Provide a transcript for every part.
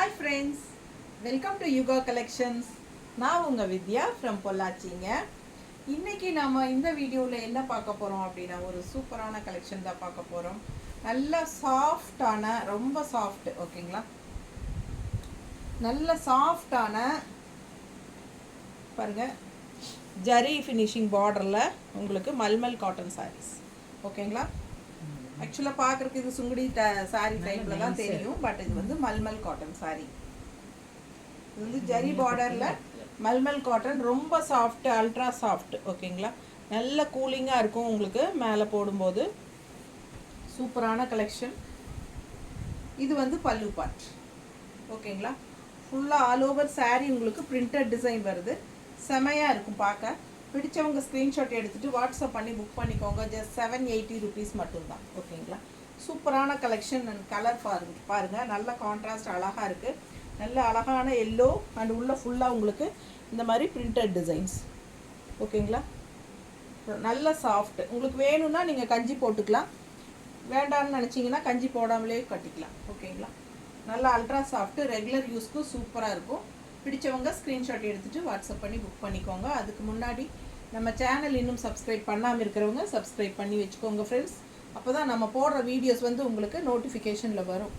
Hi friends, welcome to Yuga Collections. நான் உங்க வித்யா from பொள்ளாச்சிங்க. இன்னைக்கு நாம இந்த வீடியோல என்ன பார்க்க போறோம் அப்படினா ஒரு சூப்பரான கலெக்ஷன் தான் பார்க்க போறோம். நல்ல சாஃப்ட்டான ரொம்ப சாஃப்ட் ஓகேங்களா? நல்ல சாஃப்ட்டான பாருங்க ஜரி ஃபினிஷிங் பார்டர்ல உங்களுக்கு மல்மல் காட்டன் sarees. ஓகேங்களா? ஆக்சுவலாக பார்க்குறதுக்கு இது சுங்குடி சாரீ டைப்பில் தான் தெரியும், பட் இது வந்து மல்மல் காட்டன் சாரீ. இது வந்து ஜரி பார்டரில் மல்மல் காட்டன், ரொம்ப சாஃப்ட், அல்ட்ரா சாஃப்ட். ஓகேங்களா? நல்ல கூலிங்காக இருக்கும் உங்களுக்கு மேலே போடும்போது. சூப்பரான கலெக்ஷன். இது வந்து பல்லு பார்ட். ஓகேங்களா? ஃபுல்லாக ஆல் ஓவர் சாரீ உங்களுக்கு பிரிண்டட் டிசைன் வருது. செமையாக இருக்கும் பார்க்க. பிடிச்சவங்க ஸ்க்ரீன்ஷாட் எடுத்துகிட்டு வாட்ஸ்அப் பண்ணி புக் பண்ணிக்கோங்க. ஜஸ்ட் 780 rupees மட்டும்தான். ஓகேங்களா? சூப்பரான கலெக்ஷன் அண்ட் கலர் பாருங்கள். நல்ல கான்ட்ராஸ்ட் அழகாக இருக்குது. நல்ல அழகான எல்லோ அண்ட் உள்ள ஃபுல்லாக உங்களுக்கு இந்த மாதிரி பிரிண்டட் டிசைன்ஸ். ஓகேங்களா? நல்ல சாஃப்ட். உங்களுக்கு வேணும்னா நீங்கள் கஞ்சி போட்டுக்கலாம், வேண்டாம்னு நினச்சிங்கன்னா கஞ்சி போடாமலே கட்டிக்கலாம். ஓகேங்களா? நல்ல அல்ட்ரா சாஃப்ட், ரெகுலர் யூஸ்க்கு சூப்பராக இருக்கும். பிடிச்சவங்க ஸ்க்ரீன்ஷாட் எடுத்துகிட்டு வாட்ஸ்அப் பண்ணி புக் பண்ணிக்கோங்க. அதுக்கு முன்னாடி நம்ம சேனல் இன்னும் சப்ஸ்கிரைப் பண்ணாமல் இருக்கிறவங்க சப்ஸ்கிரைப் பண்ணி வச்சுக்கோங்க ஃப்ரெண்ட்ஸ். அப்போ தான் நம்ம போடுற வீடியோஸ் வந்து உங்களுக்கு நோட்டிஃபிகேஷனில் வரும்.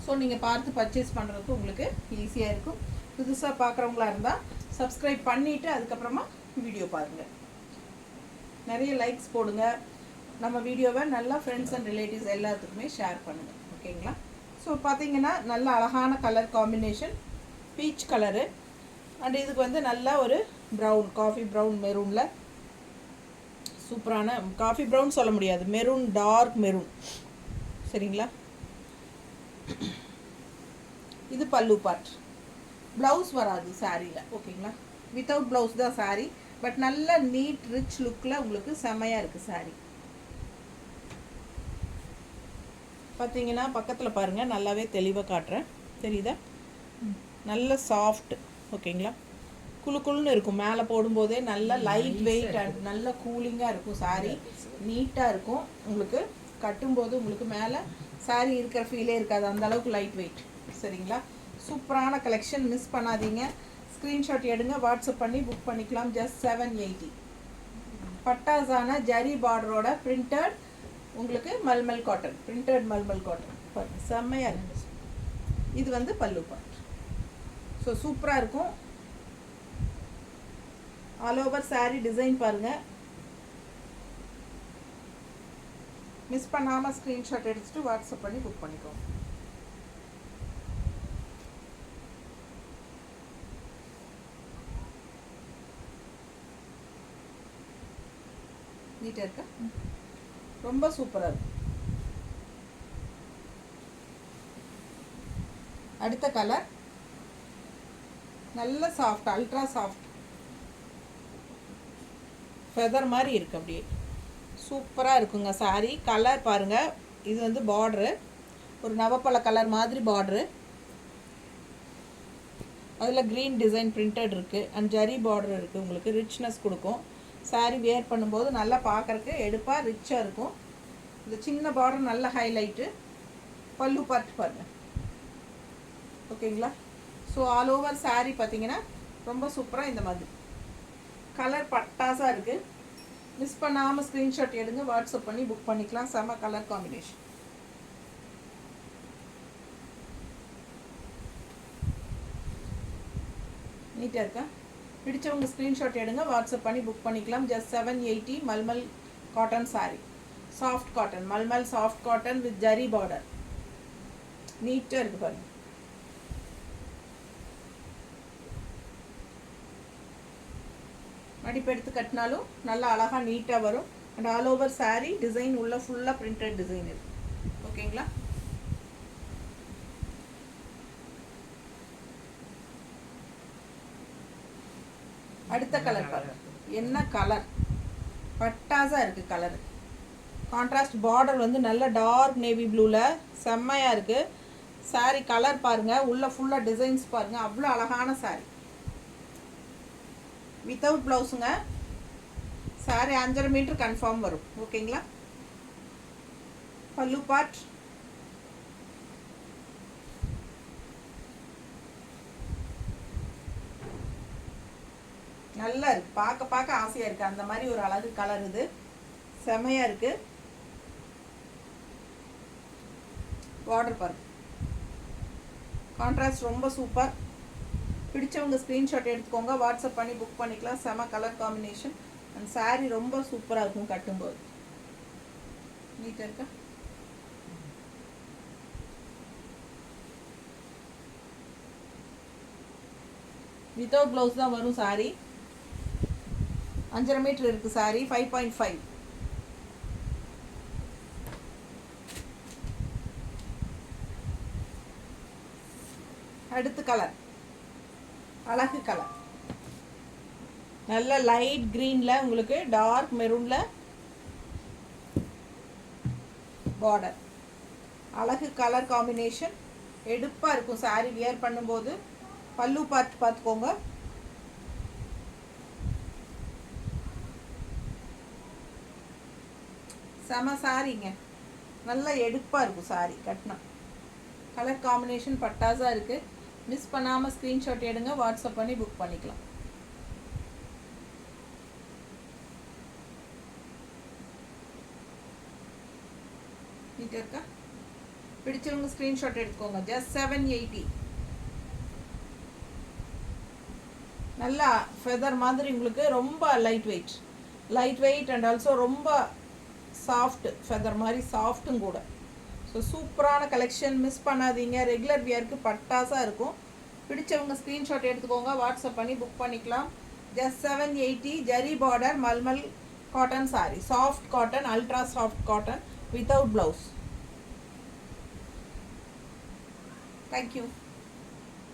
ஸோ நீங்கள் பார்த்து பர்ச்சேஸ் பண்ணுறதுக்கு உங்களுக்கு ஈஸியாக இருக்கும். புதுசாக பார்க்குறவங்களா இருந்தால் சப்ஸ்கிரைப் பண்ணிவிட்டு அதுக்கப்புறமா வீடியோ பாருங்கள். நிறைய லைக்ஸ் போடுங்க. நம்ம வீடியோவை நல்லா ஃப்ரெண்ட்ஸ் அண்ட் ரிலேட்டிவ்ஸ் எல்லாத்துக்குமே ஷேர் பண்ணுங்கள். ஓகேங்களா? ஸோ பார்த்தீங்கன்னா நல்ல அழகான colour combination, peach colour and இதுக்கு வந்து நல்ல ஒரு ப்ரௌன், காஃபி ப்ரௌன் மெரூனில் சூப்பரான, காஃபி ப்ரௌன் சொல்ல முடியாது, மெரூன், டார்க் மெரூன். சரிங்களா? இது பல்லு பார்ட். ப்ளவுஸ் வராது சாரியில். ஓகேங்களா? வித்தவுட் ப்ளவுஸ் தான் சாரீ, பட் நல்ல நீட் ரிச் லுக்கில் உங்களுக்கு செம்மையாக இருக்குது சாரீ. பார்த்தீங்கன்னா பக்கத்தில் பாருங்கள், நல்லாவே தெளிவாக காட்டுறேன். தெரியுதா? நல்ல சாஃப்ட். ஓகேங்களா? குழு குழுன்னு இருக்கும். மேலே போடும்போதே நல்ல லைட் வெயிட் அண்ட் நல்ல கூலிங்காக இருக்கும் சாரீ. நீட்டாக இருக்கும். உங்களுக்கு கட்டும்போது உங்களுக்கு மேலே சாரீ இருக்கிற ஃபீலே இருக்காது, அந்த அளவுக்கு லைட் வெயிட். சரிங்களா? சூப்பரான கலெக்ஷன், மிஸ் பண்ணாதீங்க. ஸ்க்ரீன்ஷாட் எடுங்க, வாட்ஸ்அப் பண்ணி புக் பண்ணிக்கலாம். ஜஸ்ட் 780. பட்டாஸான ஜரி பார்டரோட பிரிண்டட் உங்களுக்கு mulmul cotton, printed mulmul cotton செம்மையாக இருக்குது. இது வந்து பல்லு பார்ட். ஸோ சூப்பராக இருக்கும். ஆல் ஓவர் சாரீ டிசைன் பாருங்கள். மிஸ் பண்ணாமல் ஸ்க்ரீன்ஷாட் எடுத்துட்டு வாட்ஸ்அப் பண்ணி புக் பண்ணிக்கோங்க. நீட்டாக இருக்கா? ரொம்ப சூப்பராக இருக்கு. அடுத்த கலர் நல்ல சாஃப்ட், அல்ட்ரா சாஃப்ட், ஃபெதர் மாதிரி இருக்குது. அப்படியே சூப்பராக இருக்குங்க சாரீ. கலர் பாருங்கள். இது வந்து பார்ட்ரு ஒரு நவப்பழ கலர் மாதிரி பார்ட்ரு, அதில் க்ரீன் டிசைன் பிரிண்டட் இருக்குது அண்ட் ஜரி பார்டர் இருக்குது. உங்களுக்கு ரிச்னஸ் கொடுக்கும். சாரீ வேர் பண்ணும்போது நல்லா பார்க்குறக்கு எடுப்பாக ரிச்சாக இருக்கும். இந்த சின்ன பார்டர் நல்ல ஹைலைட்டு. பல்லு பார்ட் பாருங்கள். ஓகேங்களா? ஸோ ஆல் ஓவர் சாரீ பார்த்தீங்கன்னா ரொம்ப சூப்பராக இந்த மாதிரி கலர் பட்டாஸாக இருக்குது. மிஸ் பண்ணாமல் ஸ்க்ரீன்ஷாட் எடுங்க, வாட்ஸ்அப் பண்ணி புக் பண்ணிக்கலாம். செம கலர் காம்பினேஷன். நீட்டாக இருக்கா? பிடிச்சவங்க ஸ்க்ரீன்ஷாட் எடுங்க, வாட்ஸ்அப் பண்ணி புக் பண்ணிக்கலாம். Just 780. Mulmul cotton sari, soft cotton, mulmul soft cotton with zari border. நீட்டாக இருக்குது பாருங்கள். மடிப்பு எடுத்து கட்டினாலும் நல்லா அழகாக நீட்டாக வரும். And all over sari design உள்ள ஃபுல்லாக பிரிண்டட் டிசைன் இருக்குது. ஓகேங்களா? அடுத்த கலர் பாருங்க. என்ன கலர் பட்டாஸாக இருக்குது கலரு. கான்ட்ராஸ்ட் பார்டர் வந்து நல்ல டார்க் நேவி ப்ளூவில் செம்மையாக இருக்குது. சாரீ கலர் பாருங்கள், உள்ள ஃபுல்லாக டிசைன்ஸ் பாருங்கள். அவ்வளோ அழகான சாரீ. வித்தவுட் ப்ளவுஸுங்க. சாரீ 5.5 மீட்டர் கன்ஃபார்ம் வரும். ஓகேங்களா? பல்லு பார்ட் நல்லா இருக்குது, பார்க்க பார்க்க ஆசையாக இருக்குது. அந்த மாதிரி ஒரு அழகு கலர் இது, செமையாக இருக்குது. பார்டர் பாருங்க, கான்ட்ராஸ்ட் ரொம்ப சூப்பர். பிடிச்சவங்க ஸ்க்ரீன்ஷாட் எடுத்துக்கோங்க, வாட்ஸ்அப் பண்ணி புக் பண்ணிக்கலாம். செம கலர் காம்பினேஷன். அந்த சாரீ ரொம்ப சூப்பராக இருக்கும் கட்டும்போது. நீட்டாக இருக்கா? வித்தவுட் ப்ளவுஸ் தான் வரும் சாரீ. 5.5 மீட்டர் இருக்குது சாரீ. 5.5. அடுத்து கலர், அழகு கலர், நல்ல லைட் க்ரீனில் உங்களுக்கு டார்க் மெரூனில் பார்டர். அழகு கலர் காம்பினேஷன், எடுப்பாக இருக்கும் சாரீ வியர் பண்ணும்போது. பல்லு பார்த்துக்கோங்க. செம சாரீங்க, நல்லா எடுப்பாக இருக்கும் சாரீ கட்டினா. கலர் காம்பினேஷன் பட்டாஸாக இருக்குது. மிஸ் பண்ணாமல் ஸ்க்ரீன்ஷாட் எடுங்க, வாட்ஸ்அப் பண்ணி புக் பண்ணிக்கலாம். நீட்டாக இருக்கா? பிடிச்சவங்க ஸ்க்ரீன்ஷாட் எடுத்துக்கோங்க. ஜஸ்ட் 780. நல்லா ஃபெதர் மாதிரி உங்களுக்கு, ரொம்ப லைட் வெயிட் அண்ட் ஆல்சோ ரொம்ப சாஃப்ட் ஃபெதர் மாதிரி, சாஃப்ட்டும் கூட. ஸோ சூப்பரான கலெக்ஷன், மிஸ் பண்ணாதீங்க. ரெகுலர் வியருக்கு பட்டாஸாக இருக்கும். பிடிச்சவங்க ஸ்க்ரீன்ஷாட் எடுத்துக்கோங்க, வாட்ஸ்அப் பண்ணி புக் பண்ணிக்கலாம். Just 780. Zari border mulmul cotton sari, soft cotton, ultra soft cotton, without blouse. Thank you.